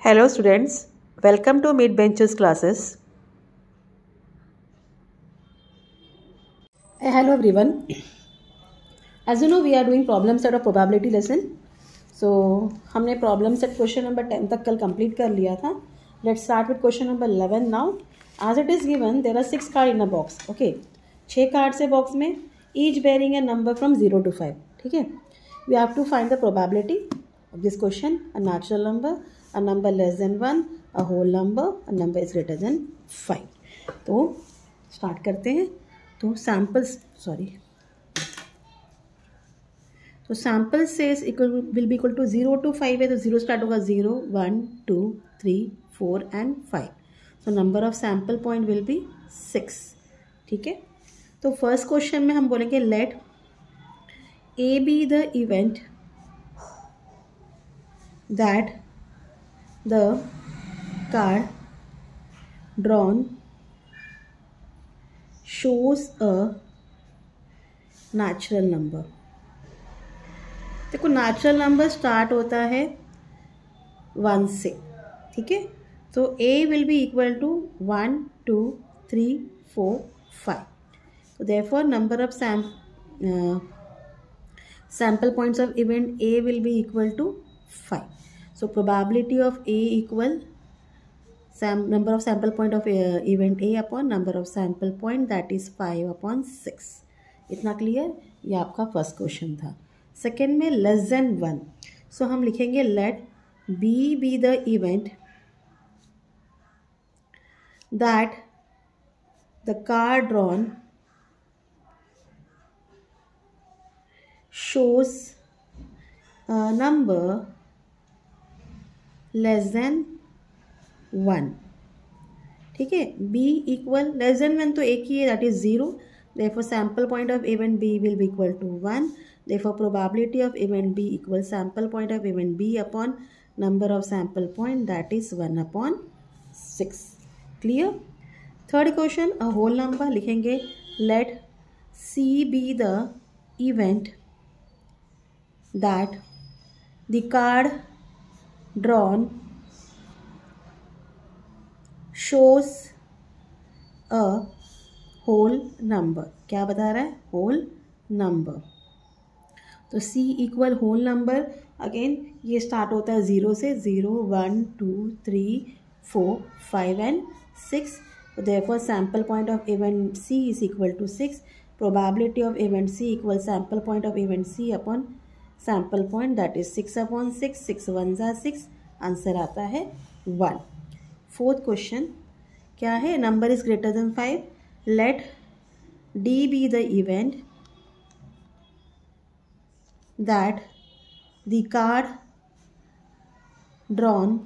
Hello students, welcome to Mid Benches classes. Hello everyone. As you know, we are doing problem set of probability lesson. So हमने problem set question number 10 तक कल complete कर लिया था. Let's start with question number 11 now. As it is given, there are 6 cards in a box. Okay, 6 cards है box में, each bearing a number from 0 to 5. ठीक है. We have to find the probability of this question. A natural number, a number less than 1, a whole number, a number is greater than 5. तो start करते हैं. तो sample सेज will be equal to 0 to 5 है, तो 0 start होगा 0 1 2 3 4 and 5. So number of sample point will be 6. ठीक है. तो फर्स्ट क्वेश्चन में हम बोलेंगे let A be the event that the card drawn shows a natural number. देखो नेचुरल नंबर स्टार्ट होता है 1 से. ठीक है. तो a will be equal to 1 2 3 4 5. तो therefore number of sample points of event a will be equal to 5. So probability of a equal number of sample point of event A upon number of sample point, that is 5 upon 6. इतना clear. ये आपका first question था. Second में less than 1. So हम लिखेंगे let B be the event that the card drawn shows a number less than 1. ठीक है. B equal less than 1 तो एक ही है, that is 0. Therefore sample point of event B will be equal to 1. Therefore probability of event B equal sample point of event B upon number of sample point, that is 1 upon 6. Clear. Third question, a whole number लिखेंगे let C be the event that the card drawn shows a whole number. क्या बता रहा है? whole number. तो C equal whole number. Again ये start होता है 0 से. 0 1 2 3 4 5 and 6. Therefore sample point of event C is equal to 6. Probability of event C equal sample point of event C upon sample point, that is 6 upon 6. 6 1 ज़ा 6. Answer आता है 1. Fourth question क्या है? Number is greater than 5. Let D be the event that the card drawn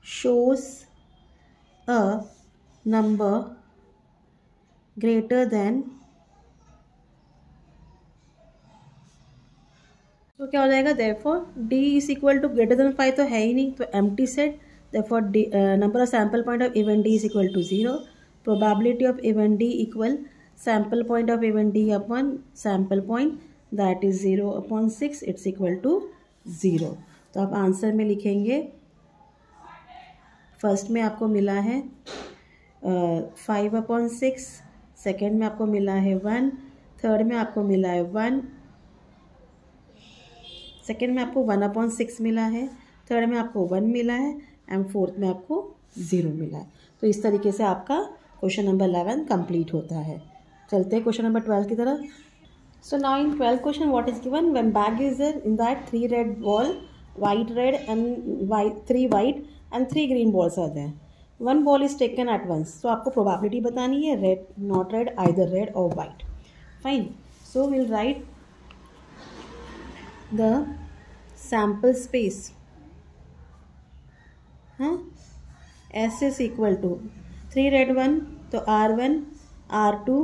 shows a number greater than. तो क्या हो जाएगा? Therefore D is equal to greater than 5 तो है ही नहीं, तो empty set. Therefore, number of sample point of event D is equal to 0. Probability of event D equal sample point of event D upon sample point, that is 0 upon 6. It's equal to 0. तो आप answer में लिखेंगे. First में आपको मिला है 5 upon 6. Second में आपको मिला है 1. थर्ड में आपको मिला है 1. सेकेंड में आपको 1 upon 6 मिला है. थर्ड में आपको 1 मिला है एंड फोर्थ में आपको 0 मिला है. तो इस तरीके से आपका क्वेश्चन नंबर 11 कंप्लीट होता है. चलते हैं क्वेश्चन नंबर 12 की तरफ. So now in 12 question what is given? When bag is there in that 3 red ball, white red and white, 3 white and 3 green balls are there. 1 ball is taken at once. तो आपको probability बतानी है red, not red, either red और white. Fine. So will write the sample space. S is equal to 3 red 1 तो R1 R2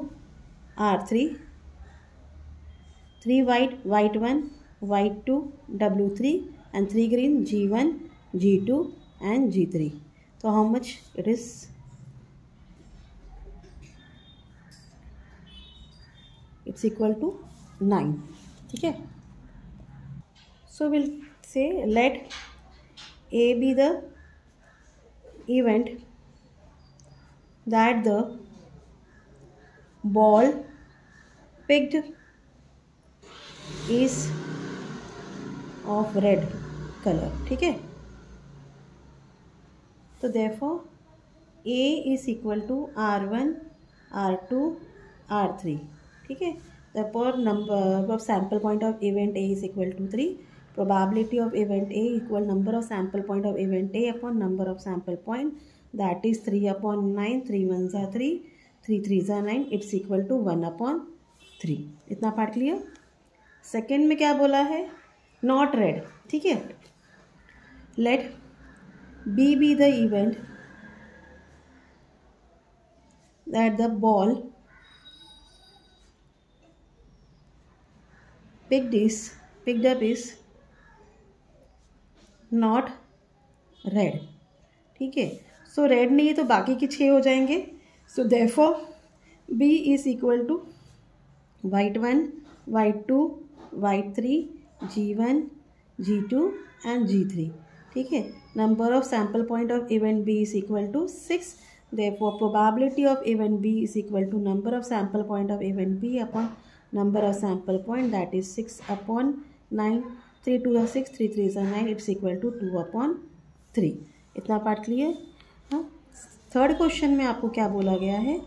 R3, 3 white white 1 white 2 W3 and 3 green G1 G2 and G3. तो how much it is? It's equal to 9. ठीक है. So we'll say let A be the event that the ball picked is of red color. ठीक है, तो therefore A is equal to R1, R2, R3. ठीक है, therefore number of sample point of event A is equal to 3. Probability of event A equal number of sample point of event A upon number of sample point, that is 3 upon 9. 3 1s are 3, 3 3s are 9. It's equal to 1 upon 3. इतना part clear. Second में क्या बोला है, not red. ठीक है, let B be the event that the ball picked up is not red. ठीक है, सो red नहीं है तो बाकी के 6 हो जाएंगे. So therefore B is equal to white 1, white 2, white 3, G1, G2 and G3. ठीक है, number of sample point of event B is equal to 6. Therefore probability of event B is equal to number of sample point of event B upon number of sample point, that is 6 upon 9. 3 2 are 6, 3 3 are 9. It's equal to 2 upon 3. इतना part clear. हाँ, third question में आपको क्या बोला गया है,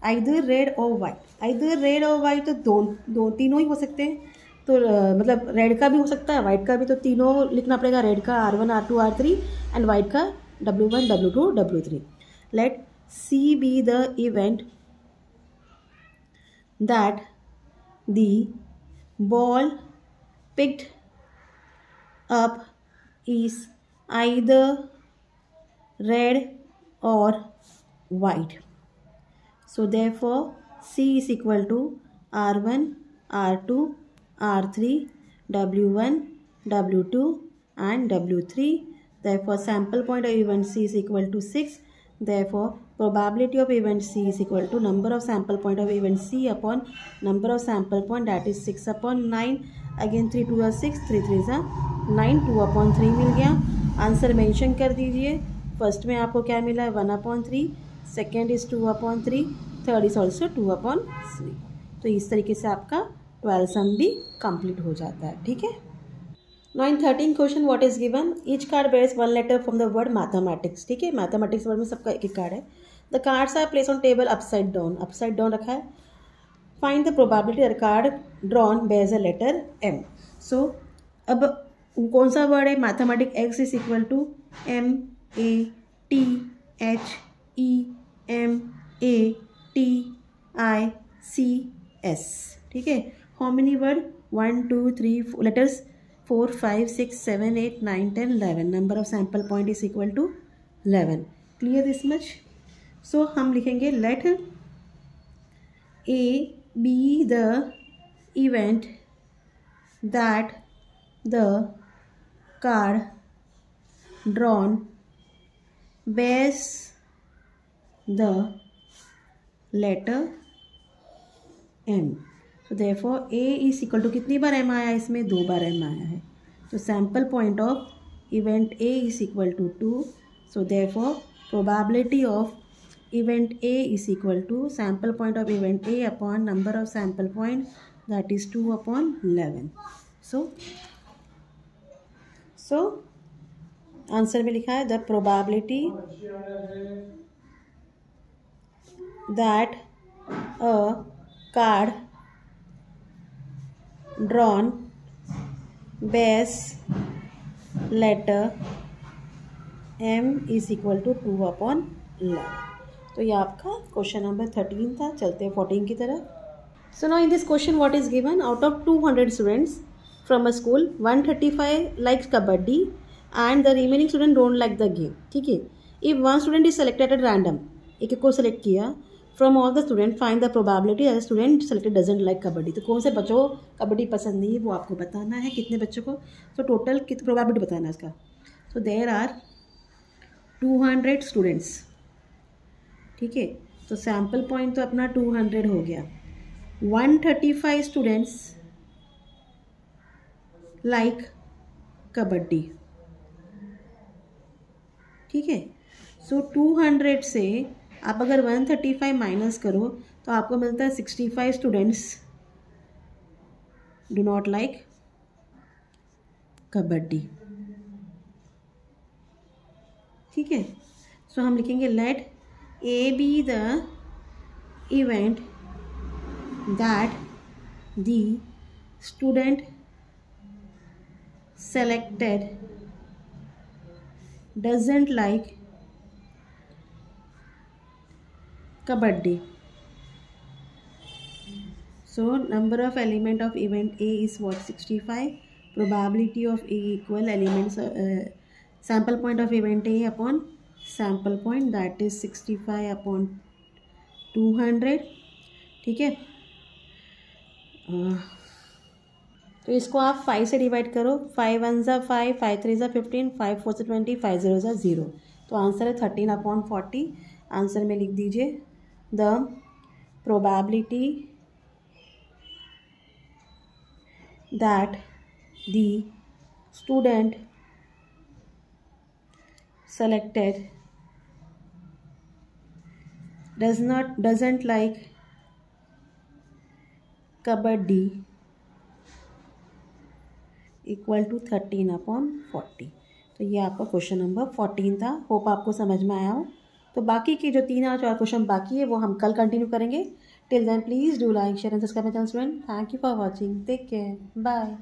either red और white. Either red और वाइट तो दो तीनों ही हो सकते हैं. तो मतलब रेड का भी हो सकता है, वाइट का भी. तो तीनों लिखना पड़ेगा, रेड का R1 R2 R3 and white का W1 W2 W3. Let C be the event that the ball picked up is either red or white. So therefore C is equal to R1 R2 R3 W1 W2 and W3. Therefore sample point of event C is equal to 6. Therefore probability of event C is equal to number of sample point of event C upon number of sample point, that is 6 upon 9. Again 3 2 are 6, 3 3 are 9. 2 upon 3 मिल गया. Answer mention कर दीजिए. First में आपको क्या मिला है, 1 upon 3. Second is 2 upon 3. Third is also 2 upon 3. तो इस तरीके से आपका 12 सम भी कंप्लीट हो जाता है. ठीक है. Now in 13th question what is given, each card bears one letter from the word mathematics. ठीक है, मैथमेटिक्स वर्ड में सबका एक एक कार्ड है. The cards are placed on table upside down रखा है. Find the probability that a card drawn bears a letter M. So अब कौन सा वर्ड है, mathematics. X is equal to M A T H E M A T I C S. ठीक है, how many word, 1 2 3 4 letters, 4 5 6 7 8 9 10 11. Number of sample point is equal to 11. Clear this much? So हम लिखेंगे let A be the event that the card drawn bears the letter M. So therefore A is equal to, कितनी बार M आया इसमें, 2 बार M आया है. तो sample point of event A is equal to 2. So therefore probability of event A is equal to sample point of event A upon number of sample point, that is 2 upon 11. So answer में लिखा है, the probability that a card drawn bears letter M is equal to 2 upon 11. तो ये आपका question number 13 था. चलते हैं 14 की तरफ. So now in this question what is given, out of 200 students from a school 135 likes kabaddi and the remaining student don't like the game. ठीक है, if one student is selected at random, एक को select किया, from all the student find the probability that student selected doesn't like kabaddi. तो कौन से बच्चों को कबड्डी पसंद नहीं है वो आपको बताना है, कितने बच्चों को. तो टोटल कितनी प्रोबेबिलिटी बताना है इसका. So there are 200 students. ठीक है, तो सैम्पल पॉइंट तो अपना 200 हो गया. 135 स्टूडेंट्स लाइक कबड्डी. ठीक है। सो 200 से आप अगर 135 माइनस करो तो आपको मिलता है 65 students do not like kabaddi. ठीक है। सो हम लिखेंगे let A be the event that the student selected doesn't like kabaddi. So number of element of event A is what? 65. Probability of A equal elements sample point of event A upon sample point, that is 65 upon 200. ठीक है। तो इसको आप 5 से divide करो। 5 1 ज़ा 5, 5 3 ज़ा 15, 5 4 ज़ा 20, 5 0 ज़ा 0। तो आंसर है 13 अपॉन 40। आंसर में लिख दीजिए the probability that the student selected doesn't like kabaddi equal to 13 upon 40। तो ये आपका क्वेश्चन नंबर 14 था। होप आपको समझ में आया हो। तो बाकी के जो 3 और 4 क्वेश्चन बाकी है वो हम कल कंटिन्यू करेंगे। Till then please do like share and subscribe my channel student. Thank you for watching. Take care. Bye.